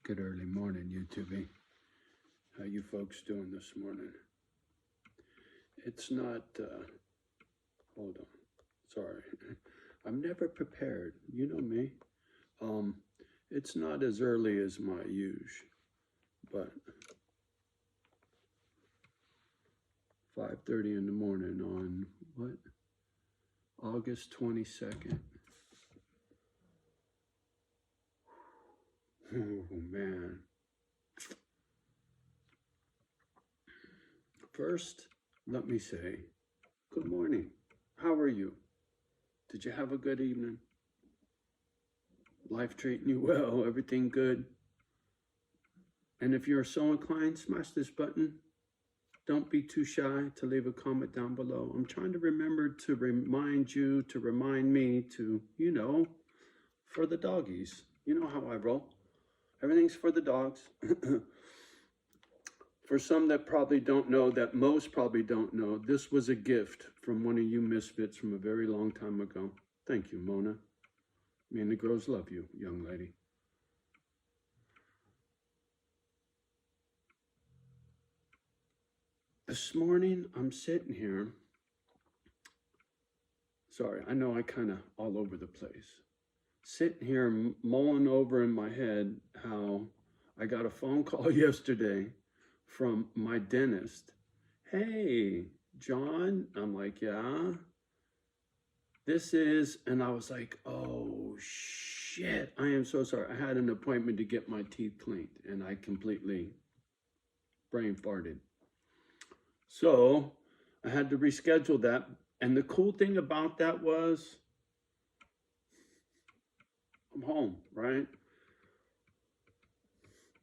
Good early morning, YouTube. How you folks doing this morning? It's not, hold on, sorry. I'm never prepared, you know me. It's not as early as my usual, but 5:30 in the morning on, what? August 22nd. Oh, man. First, let me say, good morning. How are you? Did you have a good evening? Life treating you well? Everything good? And if you're so inclined, smash this button. Don't be too shy to leave a comment down below. I'm trying to remember to remind you, to remind me to, for the doggies. You know how I roll. Everything's for the dogs. For some that probably don't know, that most probably don't know, this was a gift from one of you misfits from a very long time ago. Thank you, Mona. Me and the girls love you, young lady. This morning, I'm sitting here. Sorry, I know I kind of all over the place. Sitting here mulling over in my head how I got a phone call yesterday from my dentist. Hey, John. I'm like, yeah. This is, and I was like, oh shit, I am so sorry. I had an appointment to get my teeth cleaned and I completely brain farted. So I had to reschedule that. And the cool thing about that was I'm home, right?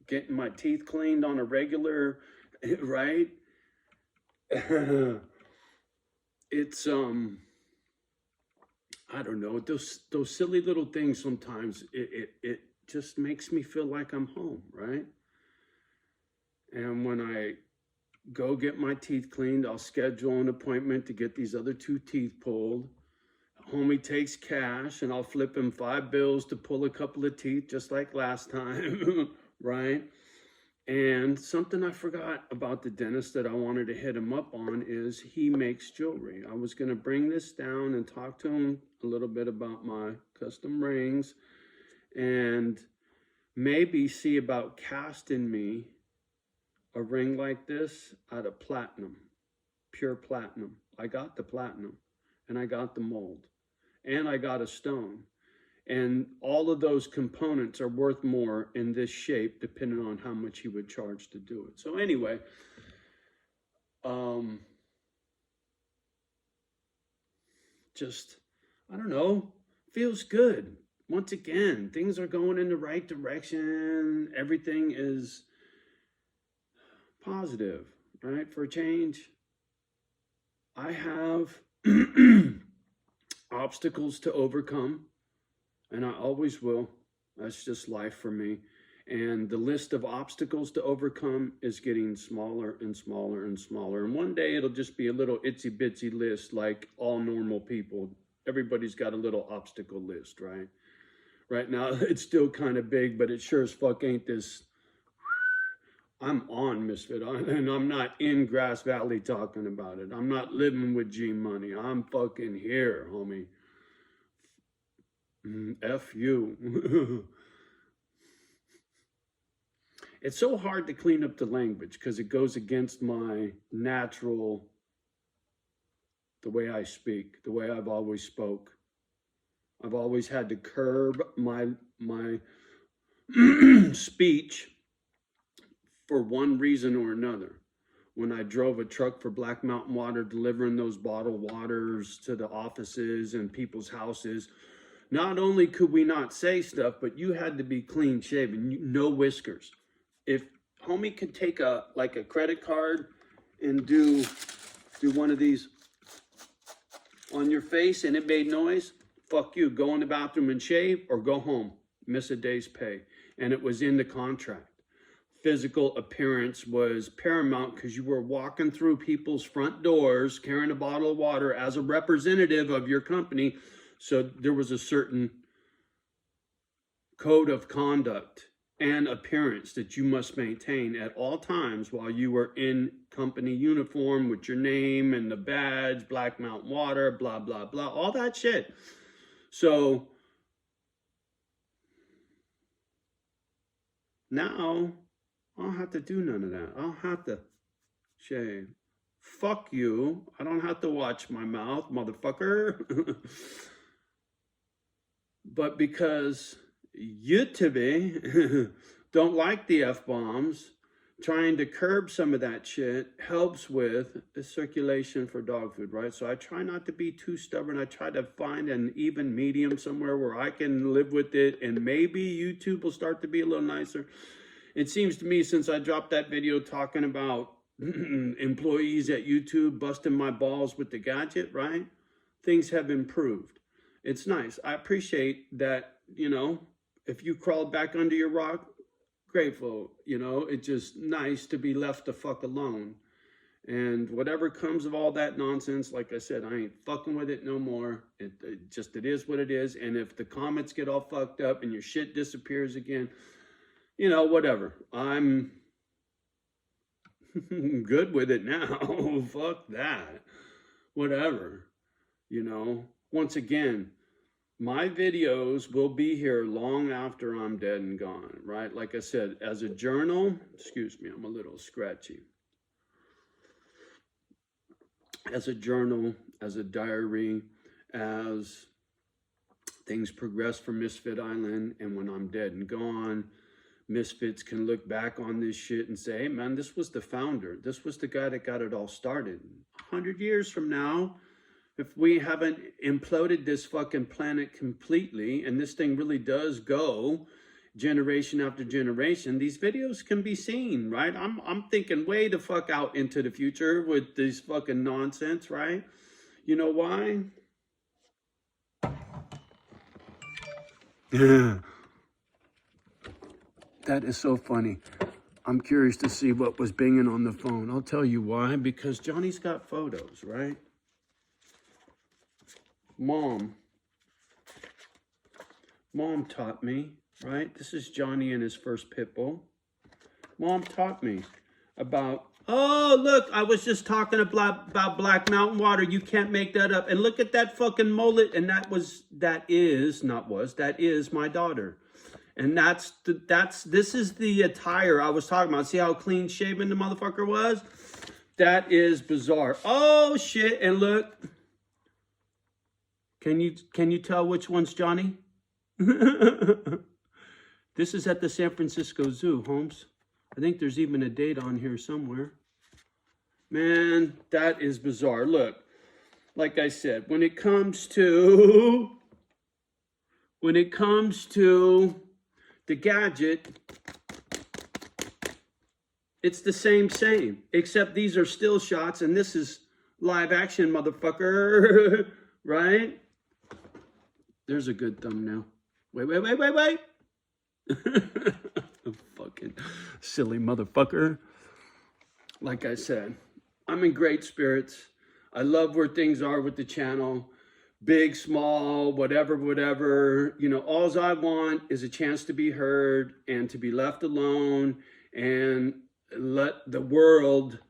Getting my teeth cleaned on a regular, right? It's, I don't know, those silly little things sometimes, it just makes me feel like I'm home, right? And when I go get my teeth cleaned, I'll schedule an appointment to get these other 2 teeth pulled. Homie takes cash and I'll flip him 5 bills to pull a couple of teeth just like last time, right? And something I forgot about the dentist that I wanted to hit him up on is he makes jewelry. I was going to bring this down and talk to him a little bit about my custom rings and maybe see about casting me a ring like this out of platinum, pure platinum. I got the platinum and I got the mold and I got a stone. And all of those components are worth more in this shape, depending on how much he would charge to do it. So anyway, just, I don't know, feels good. Once again, things are going in the right direction. Everything is positive, right? For a change, I have obstacles to overcome. And I always will. That's just life for me. And the list of obstacles to overcome is getting smaller and smaller and smaller. And one day it'll just be a little itsy bitsy list like all normal people. Everybody's got a little obstacle list, right? Right now it's still kind of big, but it sure as fuck ain't this. I'm on Misfit, and I'm not in Grass Valley talking about it. I'm not living with G Money. I'm fucking here, homie. F you. It's so hard to clean up the language because it goes against my natural, the way I speak, the way I've always spoke. I've always had to curb my speech for one reason or another. When I drove a truck for Black Mountain Water, delivering those bottled waters to the offices and people's houses, not only could we not say stuff, but you had to be clean shaven, no whiskers. If homie could take a credit card and do one of these on your face and it made noise, fuck you, go in the bathroom and shave or go home, miss a day's pay. And it was in the contract. Physical appearance was paramount because you were walking through people's front doors carrying a bottle of water as a representative of your company. So there was a certain code of conduct. and appearance that you must maintain at all times while you are in company uniform with your name and the badge, Black Mountain Water, blah, blah, blah, all that shit. So now I don't have to do none of that. I don't have to shave. Fuck you. I don't have to watch my mouth, motherfucker. But because YouTube don't like the F-bombs, trying to curb some of that shit helps with the circulation for dog food, right? So I try not to be too stubborn. I try to find an even medium somewhere where I can live with it, and maybe YouTube will start to be a little nicer. It seems to me, since I dropped that video talking about employees at YouTube busting my balls with the gadget, right? Things have improved. It's nice. I appreciate that, you know, if you crawled back under your rock, grateful, you know, it's just nice to be left the fuck alone. And whatever comes of all that nonsense, like I said, I ain't fucking with it no more. It is what it is. And if the comments get all fucked up and your shit disappears again, you know, whatever. I'm good with it now. Fuck that. Whatever. You know, once again, my videos will be here long after I'm dead and gone, right? Like I said, as a journal, excuse me, I'm a little scratchy. As a journal, as a diary, as things progress for Misfit Island, and when I'm dead and gone, Misfits can look back on this shit and say, hey man, this was the founder. This was the guy that got it all started. 100 years from now, if we haven't imploded this fucking planet completely, and this thing really does go generation after generation, these videos can be seen, right? I'm thinking way the fuck out into the future with this fucking nonsense, right? You know why? That is so funny. I'm curious to see what was binging on the phone. I'll tell you why. Because Johnny's got photos, right? Mom taught me, right? This is Johnny and his first pit bull. Mom taught me about, oh, look, I was just talking about Black Mountain Water. You can't make that up. And look at that fucking mullet. And that is my daughter. And this is the attire I was talking about. See how clean shaven the motherfucker was? That is bizarre. Oh shit, and look. Can you tell which one's Johnny? This is at the San Francisco Zoo, Holmes. I think there's even a date on here somewhere. Man, that is bizarre. Look, like I said, when it comes to the gadget, it's the same, except these are still shots and this is live action, motherfucker, right? There's a good thumbnail. Wait. Fucking silly motherfucker. Like I said, I'm in great spirits. I love where things are with the channel. Big, small, whatever, you know, all I want is a chance to be heard and to be left alone and let the world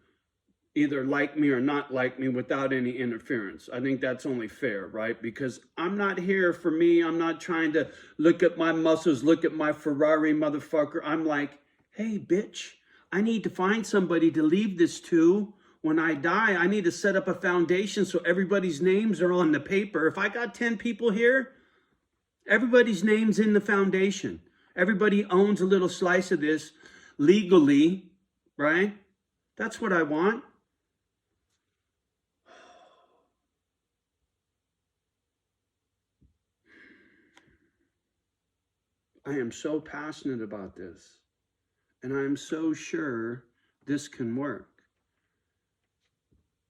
either like me or not like me without any interference. I think that's only fair, right? Because I'm not here for me. I'm not trying to look at my muscles, look at my Ferrari, motherfucker. I'm like, hey, bitch, I need to find somebody to leave this to. When I die, I need to set up a foundation so everybody's names are on the paper. If I got 10 people here, everybody's name's in the foundation. Everybody owns a little slice of this legally, right? That's what I want. I am so passionate about this, and I'm so sure this can work.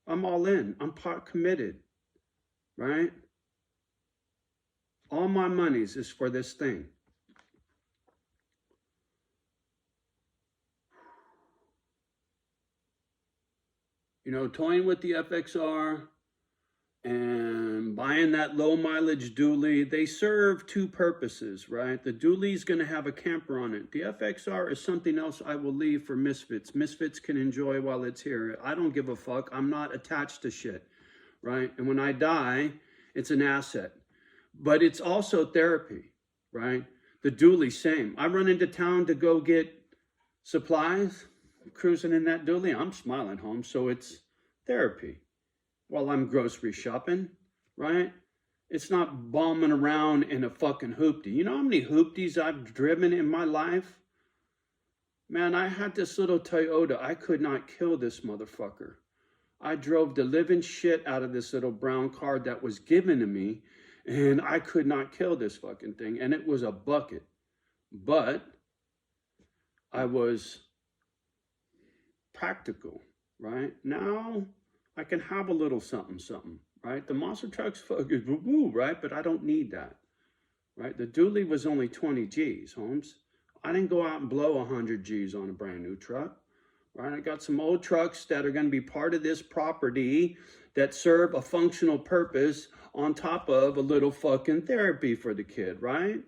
I'm all in. I'm part committed, right? All my monies is for this thing. You know, toying with the FXR, and buying that low mileage dually, they serve two purposes, right? The dually's going to have a camper on it. The FXR is something else I will leave for misfits. Misfits can enjoy while it's here. I don't give a fuck. I'm not attached to shit, right? And when I die, it's an asset. But it's also therapy, right? The dually, same. I run into town to go get supplies, cruising in that dually. I'm smiling home, so it's therapy while I'm grocery shopping, right? It's not bombing around in a fucking hoopty. You know how many hoopties I've driven in my life? Man, I had this little Toyota. I could not kill this motherfucker. I drove the living shit out of this little brown car that was given to me, and I could not kill this fucking thing. And it was a bucket. But I was practical, right? Now I can have a little something, something, right? The monster truck's fucking woo, right? But I don't need that, right? The dually was only 20 G's, Holmes. I didn't go out and blow 100 G's on a brand new truck, right? I got some old trucks that are going to be part of this property that serve a functional purpose on top of a little fucking therapy for the kid, right?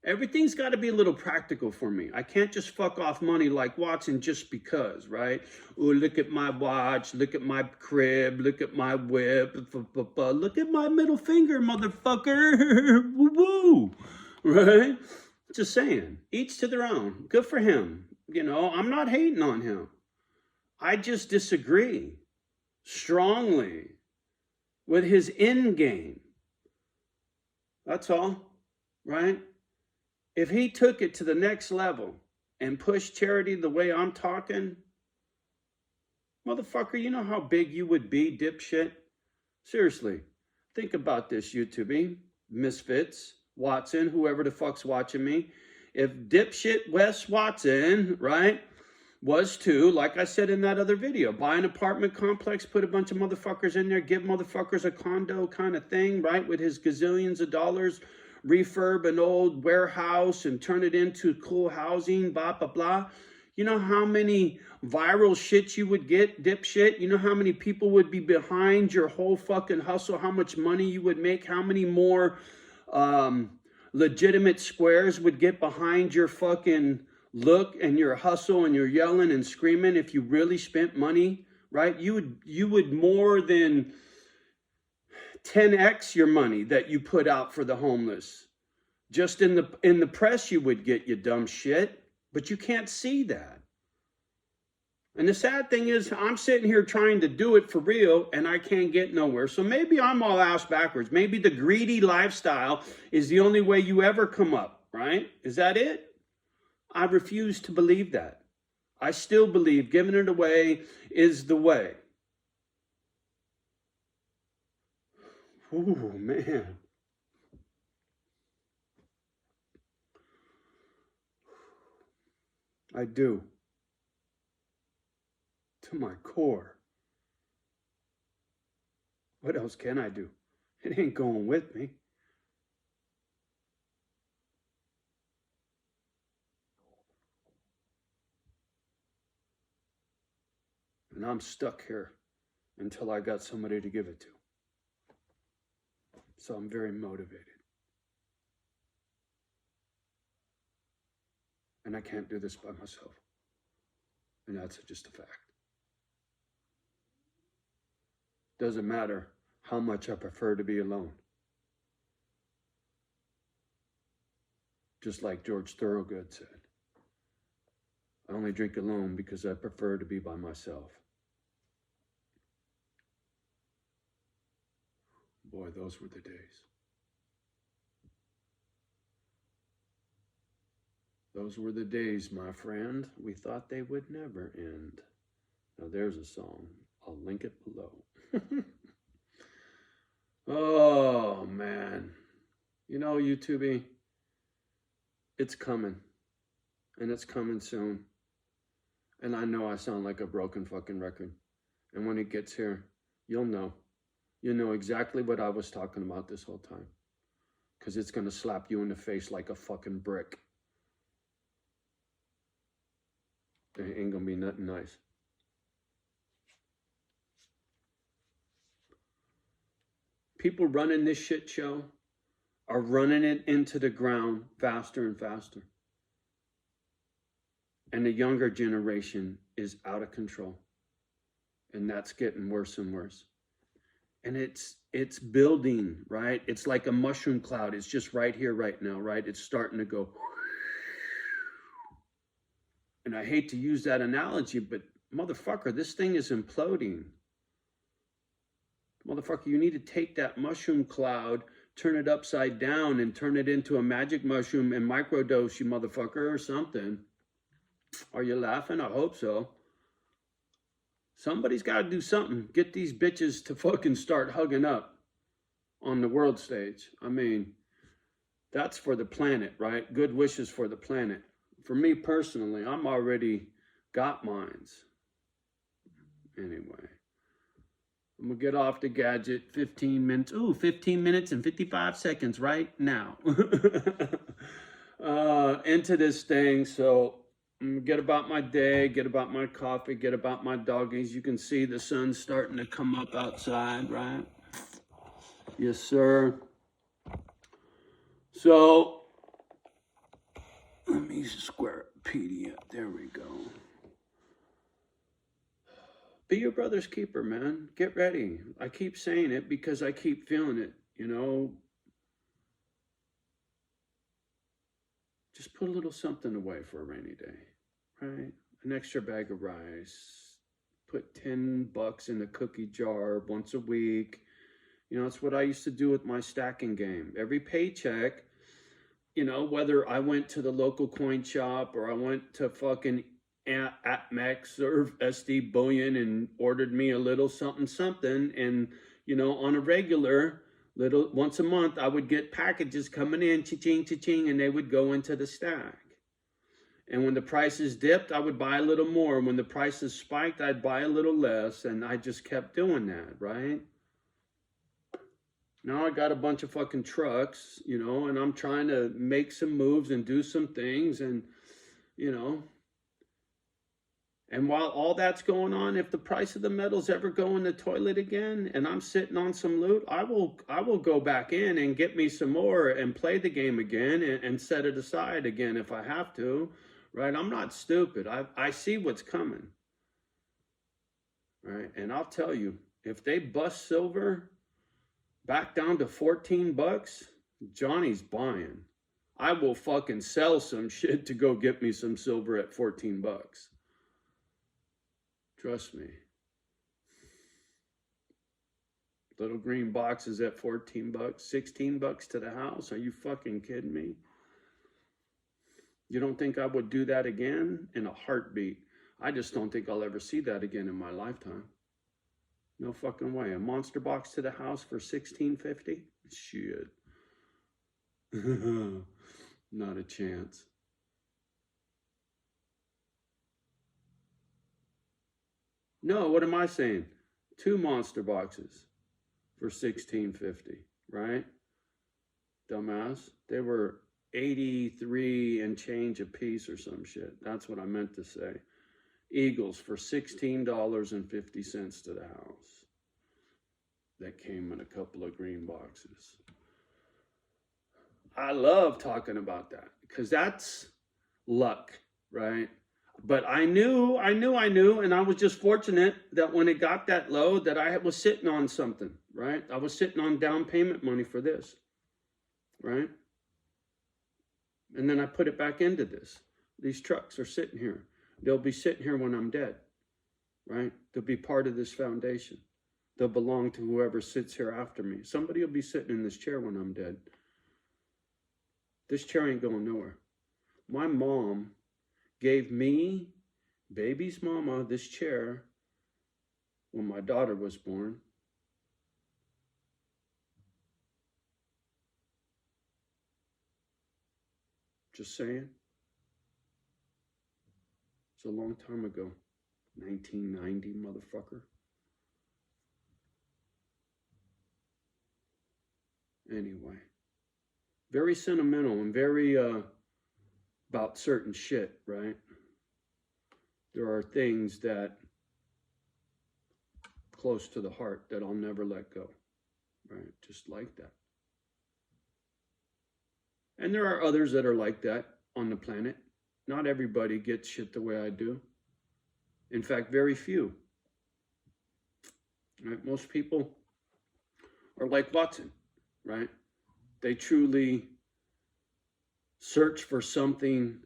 Everything's got to be a little practical for me. I can't just fuck off money like Watson just because, right? Oh, look at my watch, look at my crib, look at my whip, look at my middle finger, motherfucker. Woo-woo, right? Just saying, each to their own. Good for him. You know, I'm not hating on him. I just disagree strongly with his end game. That's all, right? If he took it to the next level and pushed charity the way I'm talking, motherfucker, you know how big you would be, dipshit? Seriously, think about this, YouTube, misfits, Watson, whoever the fuck's watching me. If dipshit Wes Watson, right, was to, like I said in that other video, buy an apartment complex, put a bunch of motherfuckers in there, give motherfuckers a condo kind of thing, right, with his gazillions of dollars, refurb an old warehouse and turn it into cool housing, blah, blah, blah. You know how many viral shit you would get, dipshit? You know how many people would be behind your whole fucking hustle, how much money you would make, how many more legitimate squares would get behind your fucking look and your hustle and your yelling and screaming if you really spent money, right? You would more than 10x your money that you put out for the homeless. Just in the press you would get, you dumb shit, but you can't see that. And the sad thing is, I'm sitting here trying to do it for real, and I can't get nowhere. So maybe I'm all ass backwards. Maybe the greedy lifestyle is the only way you ever come up, right? Is that it? I refuse to believe that. I still believe giving it away is the way. Ooh, man. I do. To my core. What else can I do? It ain't going with me. And I'm stuck here until I got somebody to give it to. So I'm very motivated. And I can't do this by myself. And that's just a fact. Doesn't matter how much I prefer to be alone. Just like George Thorogood said, I only drink alone because I prefer to be by myself. Boy, those were the days. Those were the days, my friend. We thought they would never end. Now there's a song. I'll link it below. Oh, man. You know, YouTube, it's coming. And it's coming soon. And I know I sound like a broken fucking record. And when it gets here, you'll know. You'll know exactly what I was talking about this whole time. Because it's going to slap you in the face like a fucking brick. It ain't going to be nothing nice. People running this shit show are running it into the ground faster and faster. And the younger generation is out of control. And that's getting worse and worse. And it's building, right? It's like a mushroom cloud. It's just right here, right now, right? It's starting to go. And I hate to use that analogy, but motherfucker, this thing is imploding. Motherfucker, you need to take that mushroom cloud, turn it upside down, and turn it into a magic mushroom and microdose, you motherfucker, or something. Are you laughing? I hope so. Somebody's got to do something. Get these bitches to fucking start hugging up on the world stage. I mean, that's for the planet, right? Good wishes for the planet. For me personally, I'm already got mines. Anyway, I'm going to get off the gadget. 15 minutes. Ooh, 15 minutes and 55 seconds right now. Into this thing. So get about my day, get about my coffee, get about my doggies. You can see the sun's starting to come up outside, right? Yes, sir. So let me square PDF. There we go. Be your brother's keeper, man. Get ready. I keep saying it because I keep feeling it, you know. Just put a little something away for a rainy day, right? An extra bag of rice. Put $10 in a cookie jar once a week. You know, it's what I used to do with my stacking game. Every paycheck, you know, whether I went to the local coin shop or I went to fucking APMEX or SD Bullion and ordered me a little something, something. And, you know, on a regular, little once a month, I would get packages coming in, cha-ching, cha-ching, and they would go into the stack. And when the prices dipped, I would buy a little more. When the prices spiked, I'd buy a little less. And I just kept doing that, right? Now I got a bunch of fucking trucks, you know, and I'm trying to make some moves and do some things. And, you know, and while all that's going on, if the price of the metals ever go in the toilet again and I'm sitting on some loot, I will go back in and get me some more and play the game again and set it aside again if I have to, right? I'm not stupid. I see what's coming, right? And I'll tell you, if they bust silver back down to $14, Johnny's buying. I will fucking sell some shit to go get me some silver at $14. Trust me. Little green boxes at $14, $16 to the house. Are you fucking kidding me? You don't think I would do that again? In a heartbeat. I just don't think I'll ever see that again in my lifetime. No fucking way. A monster box to the house for $16.50? Shit. Not a chance. No, what am I saying? 2 monster boxes for $16.50, right? Dumbass. They were 83 and change a piece or some shit. That's what I meant to say. Eagles for $16.50 to the house. That came in a couple of green boxes. I love talking about that because that's luck, right? But I knew, and I was just fortunate that when it got that low that I was sitting on something, right? I was sitting on down payment money for this, right? And then I put it back into this. These trucks are sitting here. They'll be sitting here when I'm dead, right? They'll be part of this foundation. They'll belong to whoever sits here after me. Somebody will be sitting in this chair when I'm dead. This chair ain't going nowhere. My mom gave me, baby's mama, this chair when my daughter was born. Just saying. It's a long time ago. 1990, motherfucker. Anyway. Very sentimental and very about certain shit, right? There are things that close to the heart that I'll never let go, right? Just like that. And there are others that are like that on the planet. Not everybody gets shit the way I do. In fact, very few. Right? Most people are like Watson, right? They truly search for something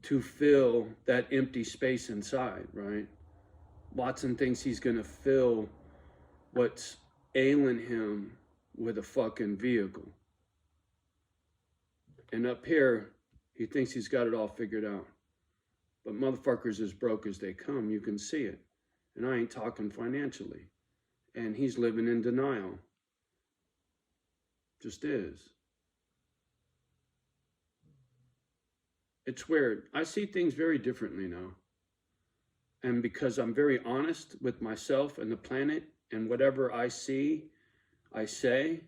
to fill that empty space inside, right? Watson thinks he's going to fill what's ailing him with a fucking vehicle. And up here, he thinks he's got it all figured out. But motherfuckers as broke as they come, you can see it. And I ain't talking financially. And he's living in denial. Just is. It's weird. I see things very differently now. And because I'm very honest with myself and the planet, and whatever I see, I say,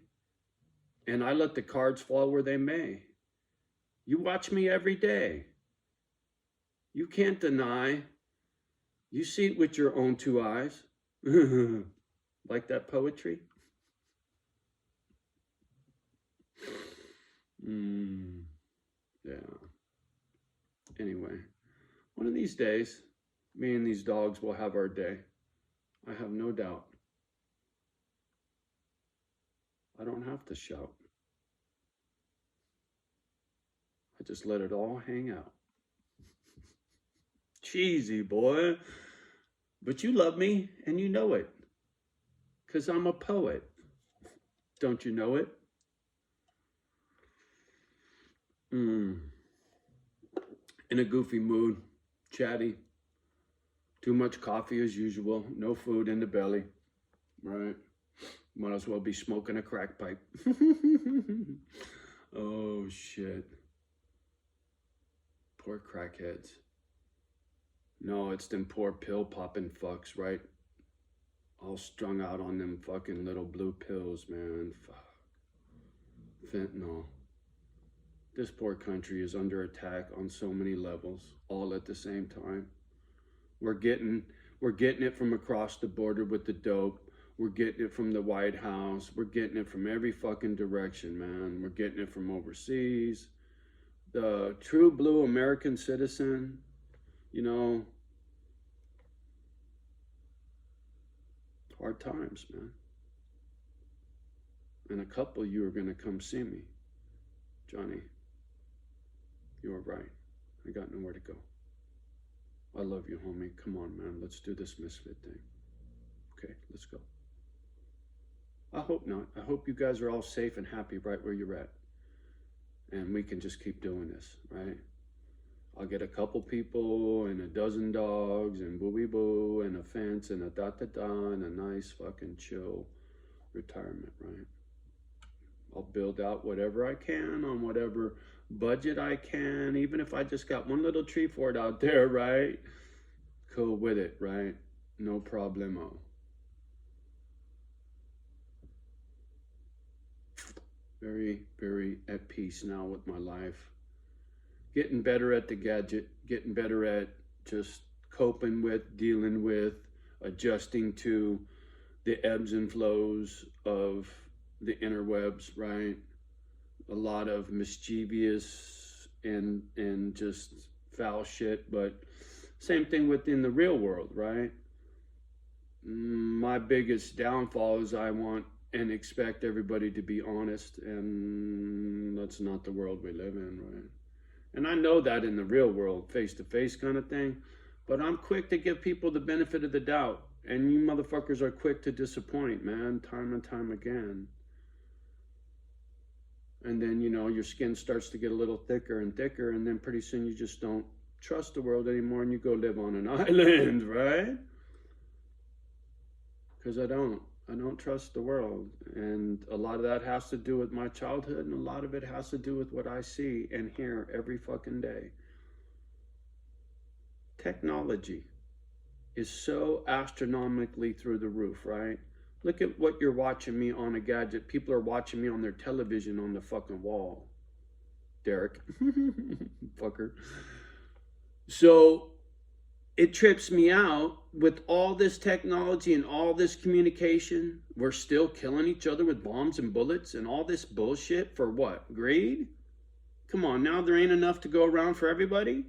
and I let the cards fall where they may. You watch me every day. You can't deny. You see it with your own two eyes. Like that poetry? Yeah. Anyway, one of these days, me and these dogs will have our day. I have no doubt. I don't have to shout. I just let it all hang out. Cheesy, boy. But you love me and you know it. 'Cause I'm a poet. Don't you know it? In a goofy mood, chatty. Too much coffee as usual. No food in the belly. Right? Might as well be smoking a crack pipe. Oh, shit. Poor crackheads. No, it's them poor pill popping fucks, right? All strung out on them fucking little blue pills, man. Fuck. Fentanyl. This poor country is under attack on so many levels, all at the same time. We're getting it from across the border with the dope. We're getting it from the White House. We're getting it from every fucking direction, man. We're getting it from overseas. The true blue American citizen, you know, hard times, man. And a couple of you are going to come see me. Johnny, you were right. I got nowhere to go. I love you, homie. Come on, man. Let's do this misfit thing. Okay, let's go. I hope not. I hope you guys are all safe and happy right where you're at. And we can just keep doing this, right? I'll get a couple people and a dozen dogs and boo-wee-boo and a fence and a da-da-da and a nice fucking chill retirement, right? I'll build out whatever I can on whatever budget I can, even if I just got one little tree fort out there, right? Cool with it, right? No problemo. Very, very at peace now with my life. Getting better at the gadget, getting better at just coping with, dealing with, adjusting to the ebbs and flows of the interwebs, right? A lot of mischievous and just foul shit, but same thing within the real world, right? My biggest downfall is I want and expect everybody to be honest, and that's not the world we live in, right? And I know that in the real world, face-to-face kind of thing, but I'm quick to give people the benefit of the doubt, and you motherfuckers are quick to disappoint, man, time and time again. And then, you know, your skin starts to get a little thicker and thicker, and then pretty soon you just don't trust the world anymore, and you go live on an island, right? Because I don't trust the world. And a lot of that has to do with my childhood, and a lot of it has to do with what I see and hear every fucking day. Technology is so astronomically through the roof, right? Look at what you're watching me on a gadget. People are watching me on their television on the fucking wall. Derek. Fucker. So it trips me out with all this technology and all this communication. We're still killing each other with bombs and bullets and all this bullshit for what? Greed? Come on, now there ain't enough to go around for everybody?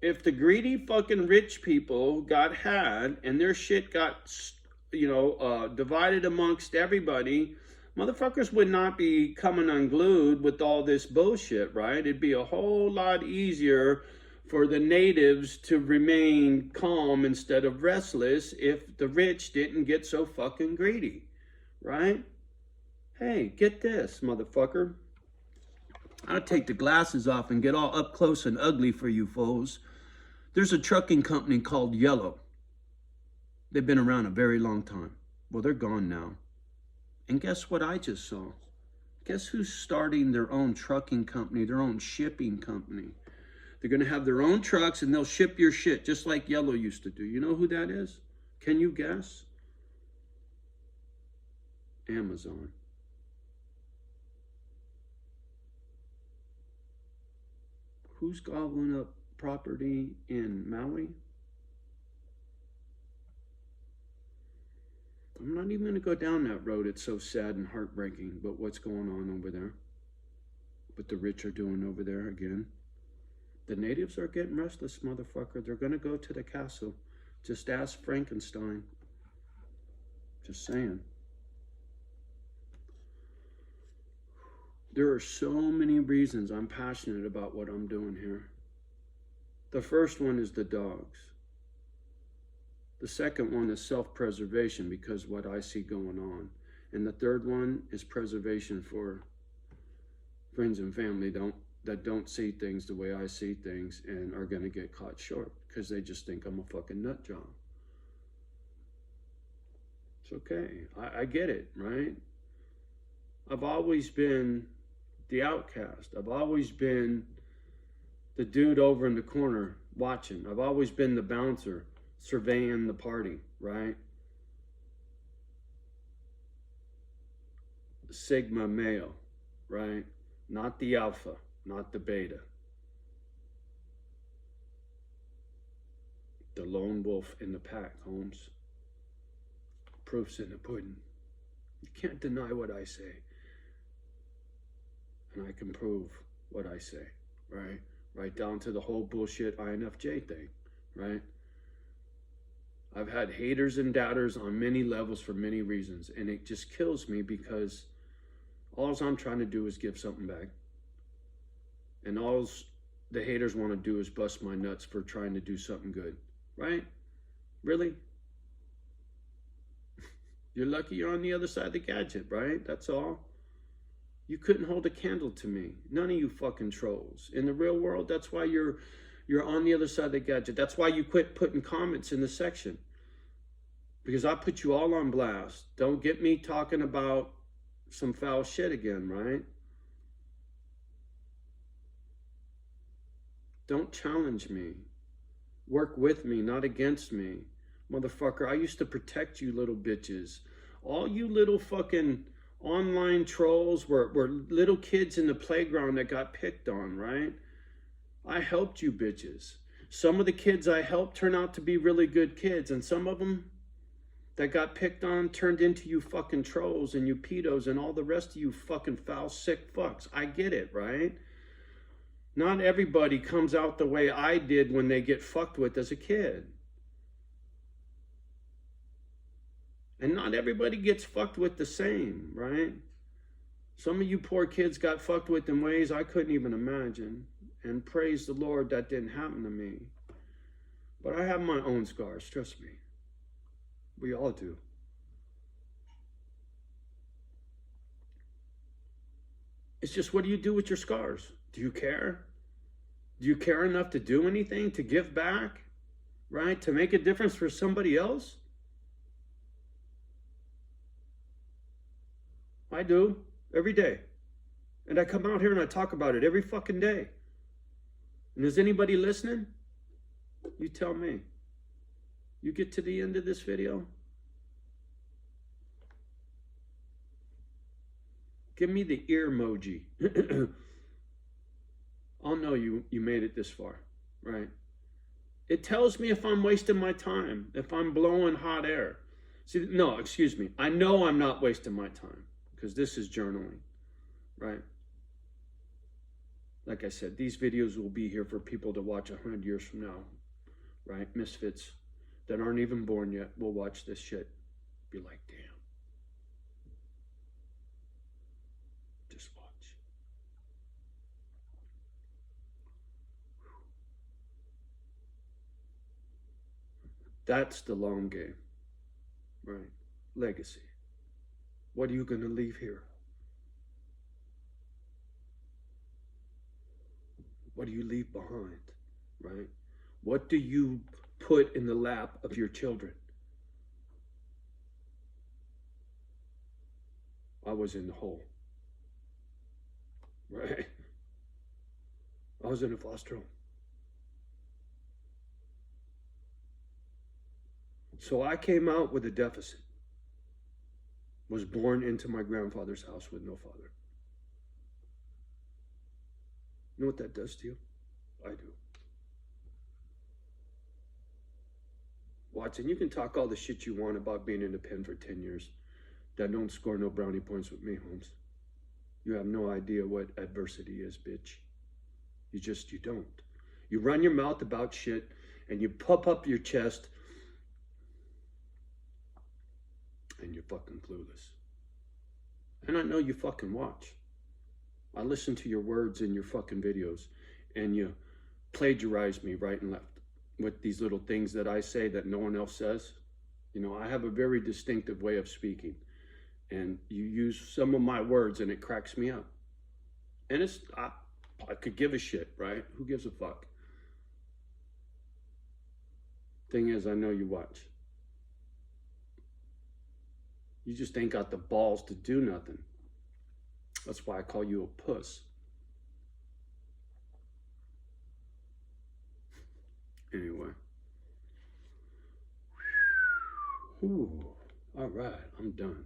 If the greedy fucking rich people got had and their shit got, divided amongst everybody, motherfuckers would not be coming unglued with all this bullshit, right? It'd be a whole lot easier for the natives to remain calm instead of restless if the rich didn't get so fucking greedy, right? Hey, get this, motherfucker. I'll take the glasses off and get all up close and ugly for you fools. There's a trucking company called Yellow. They've been around a very long time. Well, they're gone now. And guess what I just saw? Guess who's starting their own trucking company, their own shipping company? They're going to have their own trucks and they'll ship your shit just like Yellow used to do. You know who that is? Can you guess? Amazon. Who's gobbling up property in Maui? I'm not even going to go down that road. It's so sad and heartbreaking. But what's going on over there? What the rich are doing over there again? The natives are getting restless, motherfucker. They're going to go to the castle. Just ask Frankenstein. Just saying. There are so many reasons I'm passionate about what I'm doing here. The first one is the dogs. The second one is self-preservation because what I see going on. And the third one is preservation for friends and family that don't see things the way I see things and are going to get caught short because they just think I'm a fucking nut job. It's okay. I get it, right? I've always been the outcast. I've always been the dude over in the corner watching. I've always been the bouncer surveying the party, right? Sigma male, right? Not the alpha, not the beta. The lone wolf in the pack, Holmes. Proof's in the pudding. You can't deny what I say. And I can prove what I say, right? Right down to the whole bullshit INFJ thing, right? I've had haters and doubters on many levels for many reasons, and it just kills me because all I'm trying to do is give something back. And all the haters want to do is bust my nuts for trying to do something good, right? Really? You're lucky you're on the other side of the gadget, right? That's all. You couldn't hold a candle to me. None of you fucking trolls. In the real world, that's why you're on the other side of the gadget. That's why you quit putting comments in the section. Because I put you all on blast. Don't get me talking about some foul shit again, right? Don't challenge me. Work with me, not against me. Motherfucker, I used to protect you little bitches. All you little fucking online trolls were little kids in the playground that got picked on, right? I helped you bitches. Some of the kids I helped turn out to be really good kids, and some of them that got picked on turned into you fucking trolls and you pedos and all the rest of you fucking foul, sick fucks. I get it, right? Not everybody comes out the way I did when they get fucked with as a kid. And not everybody gets fucked with the same, right? Some of you poor kids got fucked with in ways I couldn't even imagine. And praise the Lord that didn't happen to me. But I have my own scars, trust me. We all do. It's just, what do you do with your scars? Do you care? Do you care enough to do anything, to give back, right? To make a difference for somebody else? I do, every day. And I come out here and I talk about it every fucking day. And is anybody listening? You tell me. You get to the end of this video? Give me the ear emoji. I'll know you made it this far, right? It tells me if I'm wasting my time, if I'm blowing hot air. See, no, excuse me. I know I'm not wasting my time because this is journaling, right? Like I said, these videos will be here for people to watch 100 years from now, right? Misfits that aren't even born yet will watch this shit. Be like, damn. Just watch. That's the long game, right? Legacy. What are you going to leave here? What do you leave behind, right? What do you put in the lap of your children? I was in the hole, right? I was in a foster home. So I came out with a deficit. Was born into my grandfather's house with no father. You know what that does to you? I do. Watson, you can talk all the shit you want about being in the pen for 10 years. That don't score no brownie points with me, Holmes. You have no idea what adversity is, bitch. You don't. You run your mouth about shit and you puff up your chest and you're fucking clueless. And I know you fucking watch. I listen to your words in your fucking videos and you plagiarize me right and left with these little things that I say that no one else says. You know, I have a very distinctive way of speaking and you use some of my words and it cracks me up. And it's, I could give a shit, right? Who gives a fuck? Thing is, I know you watch. You just ain't got the balls to do nothing. That's why I call you a puss. Anyway. Ooh, all right, I'm done.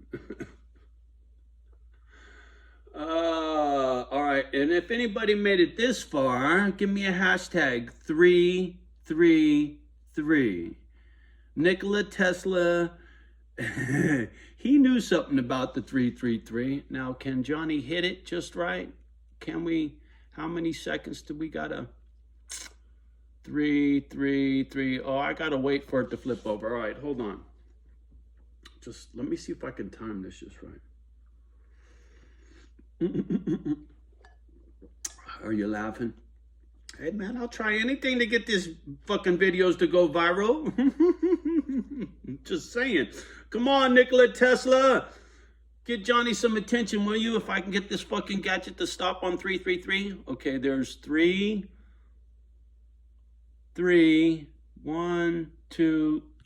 All right, and if anybody made it this far, give me a hashtag 333. Nikola Tesla, he knew something about the 333. Now, can Johnny hit it just right? Can we, how many seconds do we gotta? 333. Oh, I gotta wait for it to flip over. All right, hold on. Just let me see if I can time this just right. Are you laughing? Hey man, I'll try anything to get these fucking videos to go viral. Just saying. Come on, Nikola Tesla. Get Johnny some attention, will you? If I can get this fucking gadget to stop on 333. Okay, there's 3, 1, 2.